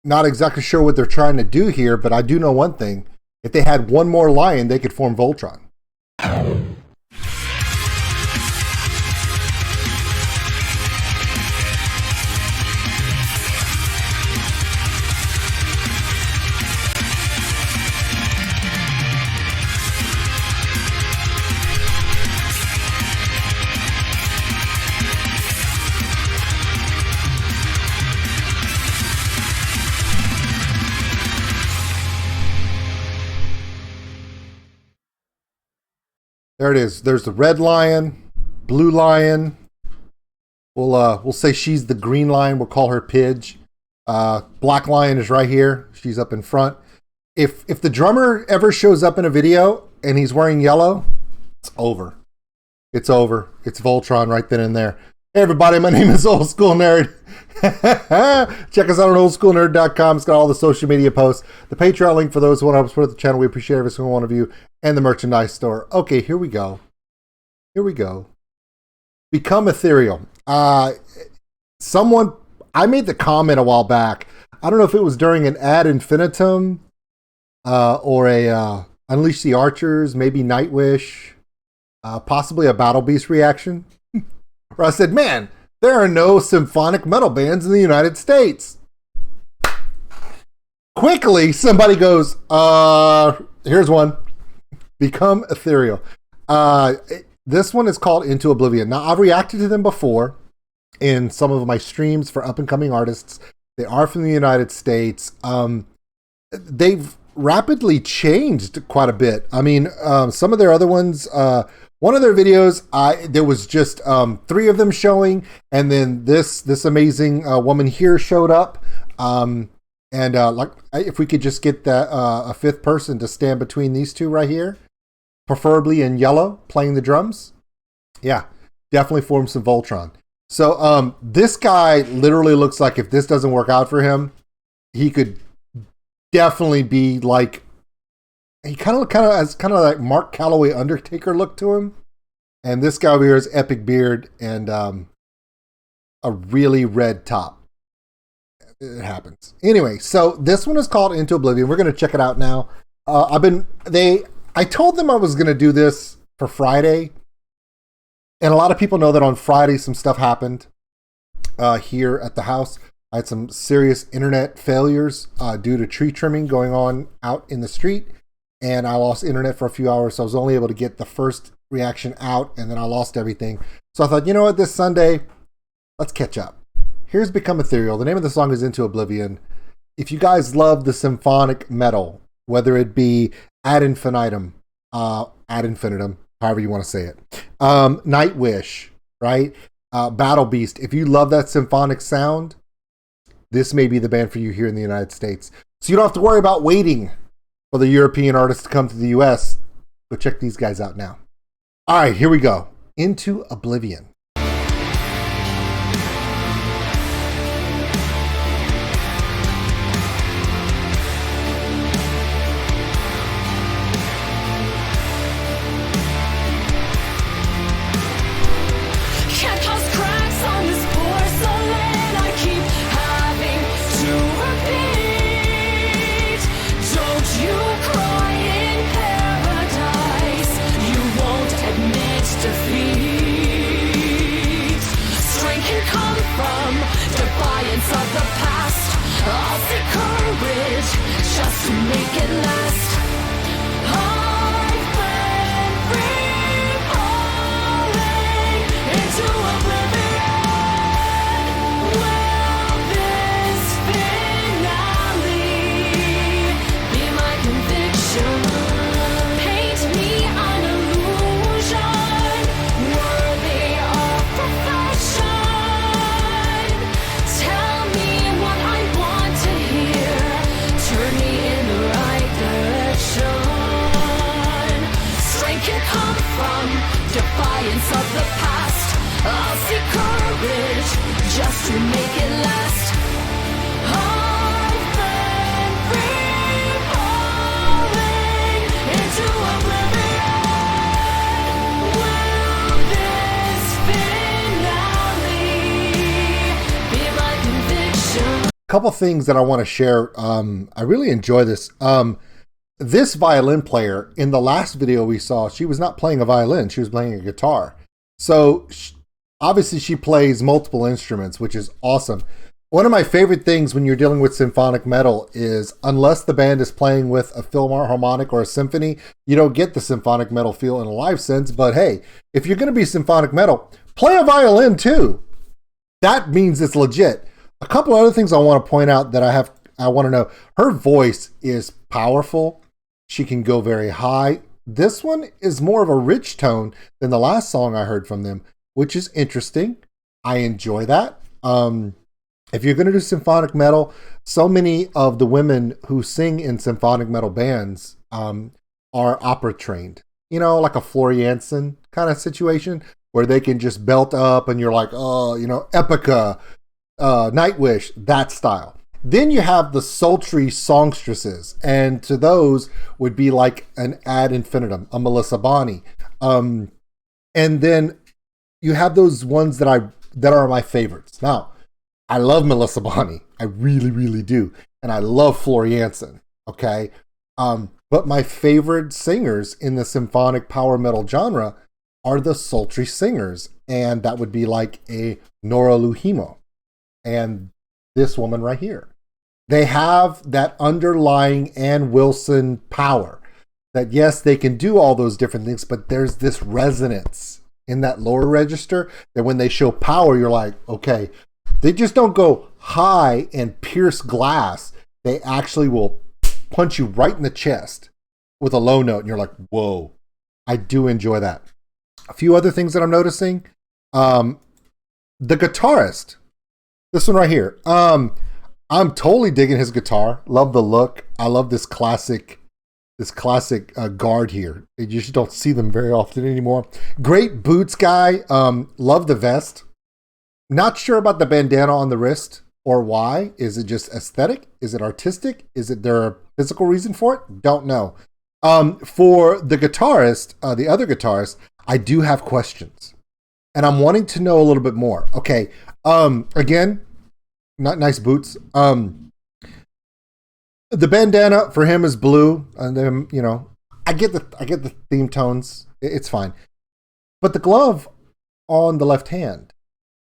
not exactly sure what they're trying to do here, but I do know one thing. If they had one more lion, they could form Voltron. There it is. There's the red lion, blue lion. We'll say she's the green lion. We'll call her Pidge. Black lion is right here. She's up in front. If the drummer ever shows up in a video and he's wearing yellow, it's over. It's over. It's Voltron right then and there. Hey everybody, my name is OldSkuleNerd. Check us out on OldSkuleNerd.com. It's got all the social media posts, the Patreon link for those who want to help support the channel. We appreciate every single one of you, and the merchandise store. Okay, here we go. Here we go. Become Ethereal. I made the comment a while back. I don't know if it was during an ad infinitum or a Unleash the Archers, maybe Nightwish, possibly a Battle Beast reaction. Where I said, man, there are no symphonic metal bands in the United States. Quickly, somebody goes, here's one. Become Ethereal. This one is called Into Oblivion. Now, I've reacted to them before in some of my streams for up-and-coming artists. They are from the United States. They've rapidly changed quite a bit. I mean, some of their other ones... one of their videos, there was just 3 of them showing, and then this amazing woman here showed up. Like, if we could just get that a 5th person to stand between these two right here, preferably in yellow, playing the drums. Yeah, definitely form some Voltron. So this guy literally looks like if this doesn't work out for him, he could definitely be like. He kind of has like Mark Calloway Undertaker look to him. And this guy over here has epic beard and a really red top. It happens. Anyway, so this one is called Into Oblivion. We're going to check it out now. I told them I was going to do this for Friday. And a lot of people know that on Friday some stuff happened here at the house. I had some serious internet failures due to tree trimming going on out in the street. And I lost internet for a few hours, so I was only able to get the first reaction out, and then I lost everything. So I thought, you know what, this Sunday, let's catch up. Here's Become Ethereal. The name of the song is Into Oblivion. If you guys love the symphonic metal, whether it be ad infinitum, however you want to say it, Nightwish, right? Battle Beast. If you love that symphonic sound, this may be the band for you here in the United States. So you don't have to worry about waiting for the European artists to come to the US. Go check these guys out now. All right, here we go. Into Oblivion. Just to make it last. I've been free falling into oblivion. Will this finale be my conviction? Paint me an illusion worthy of perfection. Tell me what I want to hear. Turn me in the right direction. Strength can come from defiance of the past. I'll seek courage just to make it last. I've been free falling into oblivion. Will this finale be my conviction? couple things that I want to share. I really enjoy this. This violin player in the last video we saw, she was not playing a violin. She was playing a guitar. So obviously she plays multiple instruments, which is awesome. One of my favorite things when you're dealing with symphonic metal is unless the band is playing with a philharmonic or a symphony, you don't get the symphonic metal feel in a live sense. But hey, if you're going to be symphonic metal, play a violin too. That means it's legit. A couple other things I want to point out that I want to know. Her voice is powerful. She can go very high. This one is more of a rich tone than the last song I heard from them, which is interesting. I enjoy that. If you're going to do symphonic metal, so many of the women who sing in symphonic metal bands are opera trained. You know, like a Florianson kind of situation where they can just belt up and you're like, oh, you know, Epica, Nightwish, that style. Then you have the sultry songstresses, and to those would be like an Ad Infinitum, a Melissa Bonney. And then you have those ones that are my favorites. Now, I love Melissa Bonney. I really, really do. And I love Florianson. Okay. But my favorite singers in the symphonic power metal genre are the sultry singers. And that would be like a Nora Luhimo and this woman right here. They have that underlying Ann Wilson power that, yes, they can do all those different things, but there's this resonance in that lower register that when they show power, you're like, okay, they just don't go high and pierce glass. They actually will punch you right in the chest with a low note. And you're like, whoa, I do enjoy that. A few other things that I'm noticing. The guitarist, this one right here. I'm totally digging his guitar. Love the look. I love this classic guard here. You just don't see them very often anymore. Great boots guy. Love the vest. Not sure about the bandana on the wrist or why. Is it just aesthetic? Is it artistic? Is it there a physical reason for it? Don't know. For the guitarist, the other guitarist, I do have questions. And I'm wanting to know a little bit more. Okay. Again, not nice boots. The bandana for him is blue. And then, you know, I get the theme tones. It's fine. But the glove on the left hand.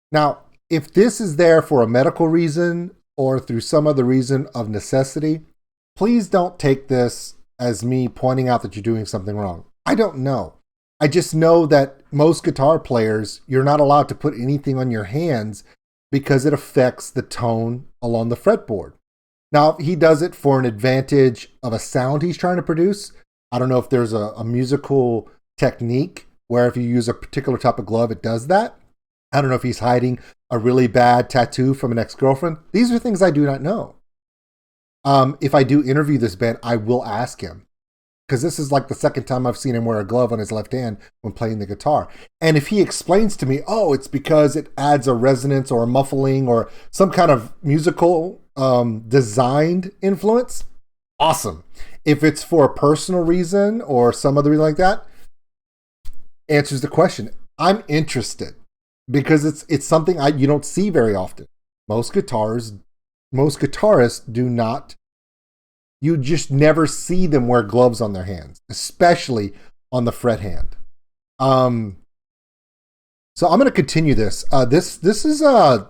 Now, if this is there for a medical reason or through some other reason of necessity, please don't take this as me pointing out that you're doing something wrong. I don't know. I just know that most guitar players, you're not allowed to put anything on your hands because it affects the tone along the fretboard. Now, he does it for an advantage of a sound he's trying to produce. I don't know if there's a musical technique where if you use a particular type of glove, it does that. I don't know if he's hiding a really bad tattoo from an ex-girlfriend. These are things I do not know. If I do interview this band, I will ask him. Because this is like the second time I've seen him wear a glove on his left hand when playing the guitar. And if he explains to me, oh, it's because it adds a resonance or a muffling or some kind of musical designed influence, awesome. If it's for a personal reason or some other reason like that, answers the question. I'm interested. Because it's something you don't see very often. Most guitarists do not. You just never see them wear gloves on their hands, especially on the fret hand. So I'm going to continue this. This is a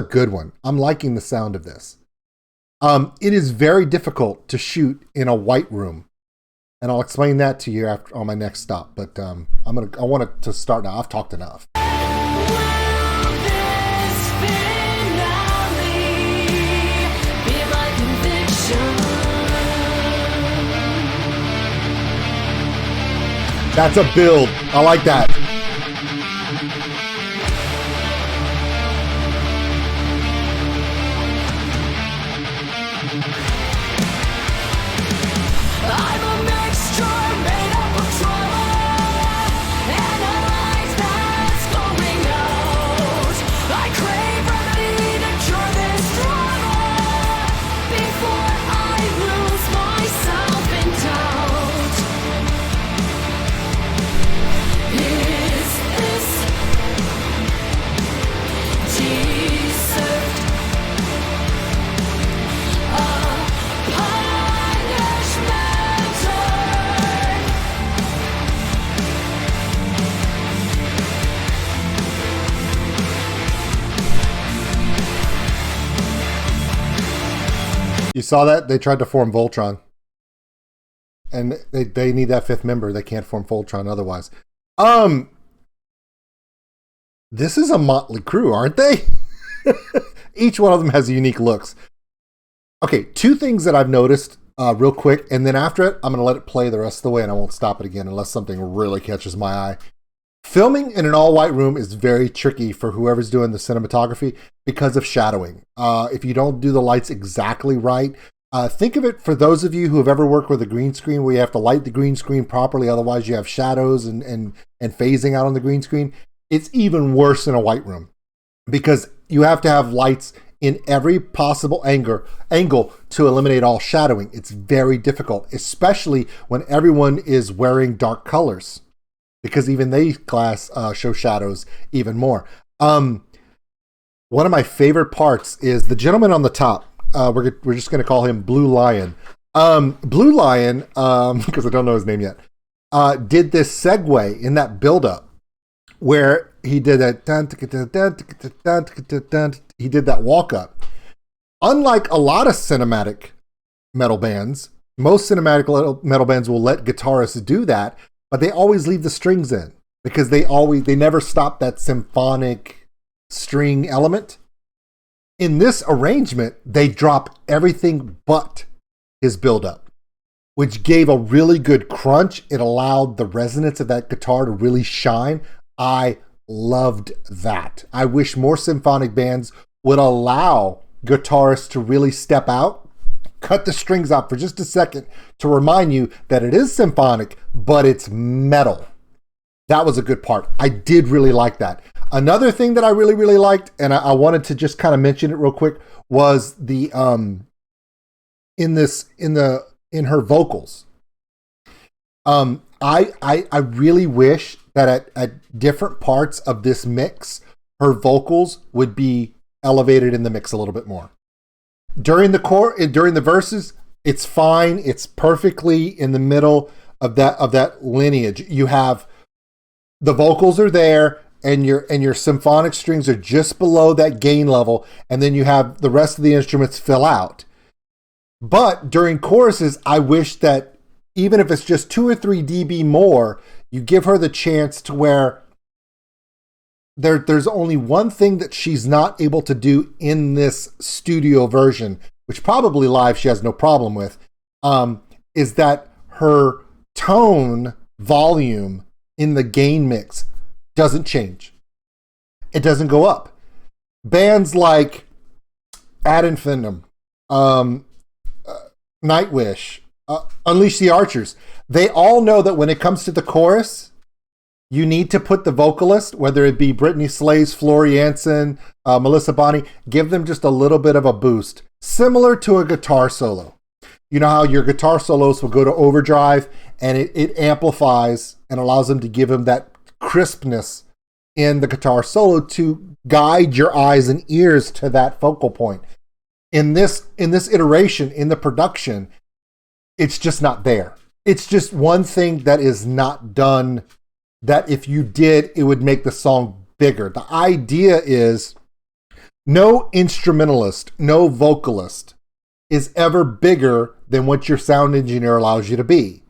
good one. I'm liking the sound of this. It is very difficult to shoot in a white room, and I'll explain that to you after on my next stop. But I want it to start now. I've talked enough. That's a build. I like that. I'm a mixture made up of trauma and a life that's going out. I crave remedy to cure this trauma before I lose myself in doubt. You saw that? They tried to form Voltron. And they need that fifth member. They can't form Voltron otherwise. This is a motley crew, aren't they? Each one of them has unique looks. Okay, two things that I've noticed real quick, and then after it, I'm going to let it play the rest of the way, and I won't stop it again unless something really catches my eye. Filming in an all-white room is very tricky for whoever's doing the cinematography because of shadowing. If you don't do the lights exactly right, think of it for those of you who have ever worked with a green screen where you have to light the green screen properly, otherwise you have shadows and phasing out on the green screen. It's even worse in a white room because you have to have lights in every possible angle to eliminate all shadowing. It's very difficult, especially when everyone is wearing dark colors, because even they show shadows even more. One of my favorite parts is the gentleman on the top. We're just going to call him Blue Lion. Blue Lion, because I don't know his name yet, did this segue in that build-up where he did that. He did that walk-up. Unlike a lot of cinematic metal bands, most cinematic metal bands will let guitarists do that, but they always leave the strings in because they never stop that symphonic string element. In this arrangement, they drop everything but his build-up, which gave a really good crunch. It allowed the resonance of that guitar to really shine. I loved that. I wish more symphonic bands would allow guitarists to really step out, cut the strings out for just a second to remind you that it is symphonic, but it's metal. That was a good part. I did really like that. Another thing that I really, really liked, and I wanted to just kind of mention it real quick, was the in her vocals. I really wish that at different parts of this mix, her vocals would be elevated in the mix a little bit more. During the verses, it's fine. It's perfectly in the middle of that lineage. You have the vocals are there, and your symphonic strings are just below that gain level, and then you have the rest of the instruments fill out. But during choruses, I wish that even if it's just 2 or 3 dB more, you give her the chance to where there's only one thing that she's not able to do in this studio version, which probably live she has no problem with, is that her tone volume in the gain mix doesn't change. It doesn't go up. Bands like Ad Infinitum, Nightwish, Unleash the Archers, they all know that when it comes to the chorus, you need to put the vocalist, whether it be Brittany Slayes, Floor Jansen, Melissa Bonney, give them just a little bit of a boost, similar to a guitar solo. You know how your guitar solos will go to overdrive and it amplifies and allows them to give them that crispness in the guitar solo to guide your eyes and ears to that focal point. In this iteration, in the production, it's just not there. It's just one thing that is not done, that if you did, it would make the song bigger. The idea is no instrumentalist, no vocalist is ever bigger than what your sound engineer allows you to be.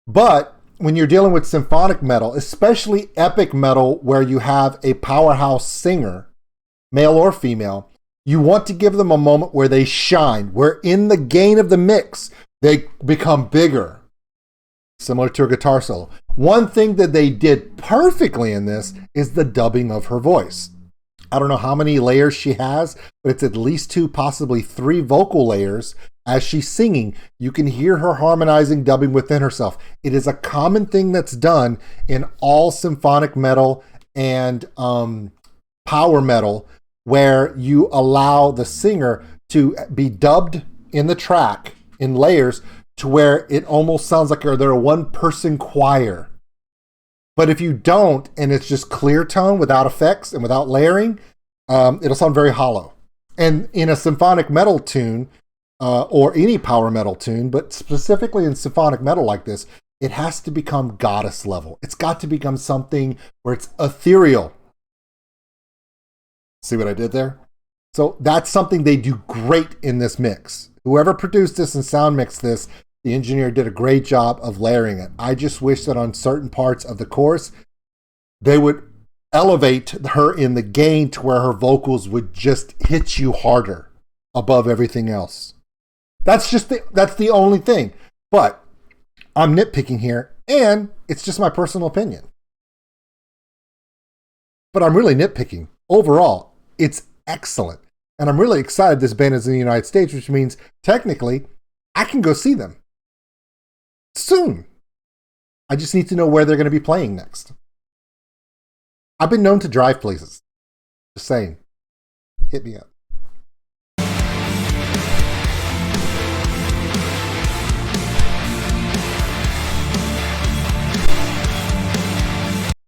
But when you're dealing with symphonic metal, especially epic metal, where you have a powerhouse singer, male or female, you want to give them a moment where they shine, where in the gain of the mix, they become bigger, similar to a guitar solo. One thing that they did perfectly in this is the dubbing of her voice. I don't know how many layers she has, but it's at least 2, possibly 3 vocal layers. As she's singing, you can hear her harmonizing, dubbing within herself. It is a common thing that's done in all symphonic metal and power metal, where you allow the singer to be dubbed in the track in layers to where it almost sounds like they're a one-person choir. But if you don't, and it's just clear tone without effects and without layering, it'll sound very hollow. And in a symphonic metal tune, or any power metal tune, but specifically in symphonic metal like this, it has to become goddess level. It's got to become something where it's ethereal. See what I did there? So that's something they do great in this mix. Whoever produced this and sound mixed this, the engineer did a great job of layering it. I just wish that on certain parts of the chorus, they would elevate her in the gain to where her vocals would just hit you harder above everything else. That's the only thing. But I'm nitpicking here, and it's just my personal opinion. But I'm really nitpicking. Overall, it's excellent. And I'm really excited this band is in the United States, which means technically I can go see them soon. I just need to know where they're going to be playing next. I've been known to drive places. Just saying. Hit me up.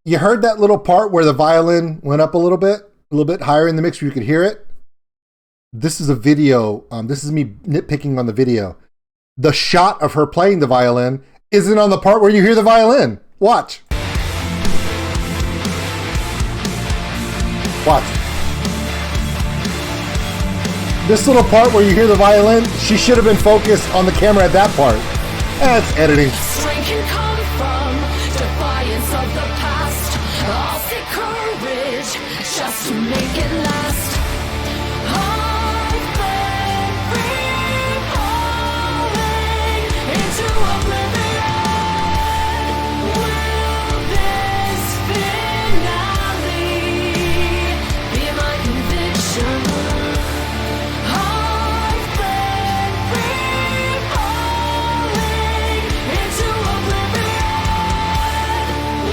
You heard that little part where the violin went up a little bit higher in the mix where you could hear it? This is a video. This is me nitpicking on the video. The shot of her playing the violin isn't on the part where you hear the violin. Watch. Watch. This little part where you hear the violin, she should have been focused on the camera at that part. That's editing. Strength can come from defiance of the past. I'll seek courage just to make it last. I've been free falling into oblivion. Will this finale be my conviction? I've been free falling into oblivion.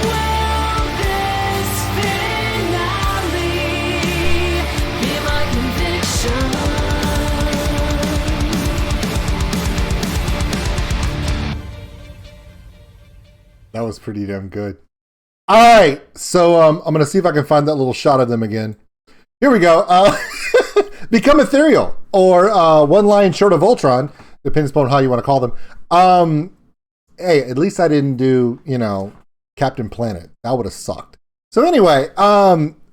Will this finale be my conviction? That was pretty damn good. All right, so I'm going to see if I can find that little shot of them again. Here we go. Become Ethereal, or One Line Short of Voltron, depends upon how you want to call them. Hey, at least I didn't do, Captain Planet. That would have sucked. So anyway,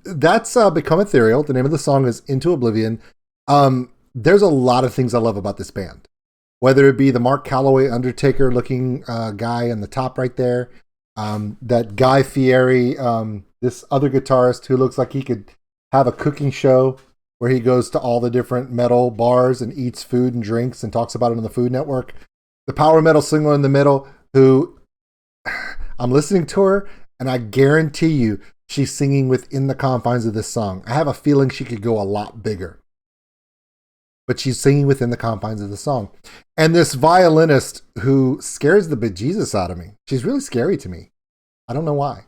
that's Become Ethereal. The name of the song is Into Oblivion. There's a lot of things I love about this band. Whether it be the Mark Calloway Undertaker looking guy in the top right there, that Guy Fieri, this other guitarist who looks like he could have a cooking show where he goes to all the different metal bars and eats food and drinks and talks about it on the Food Network. The power metal singer in the middle who I'm listening to her and I guarantee you she's singing within the confines of this song. I have a feeling she could go a lot bigger. But she's singing within the confines of the song. And this violinist who scares the bejesus out of me. She's really scary to me. I don't know why.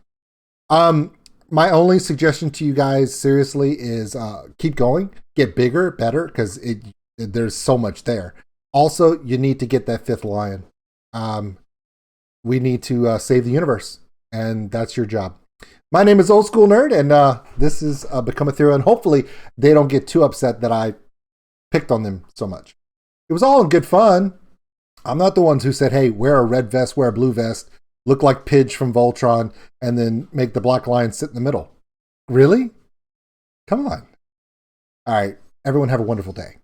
My only suggestion to you guys, seriously, is keep going. Get bigger, better, because there's so much there. Also, you need to get that fifth lion. We need to save the universe. And that's your job. My name is OldSkuleNerd, and this is Become Ethereal. And hopefully, they don't get too upset that I picked on them so much. It was all in good fun. I'm not the ones who said, hey, wear a red vest, wear a blue vest, look like Pidge from Voltron, and then make the Black Lion sit in the middle. Really? Come on. All right. Everyone have a wonderful day.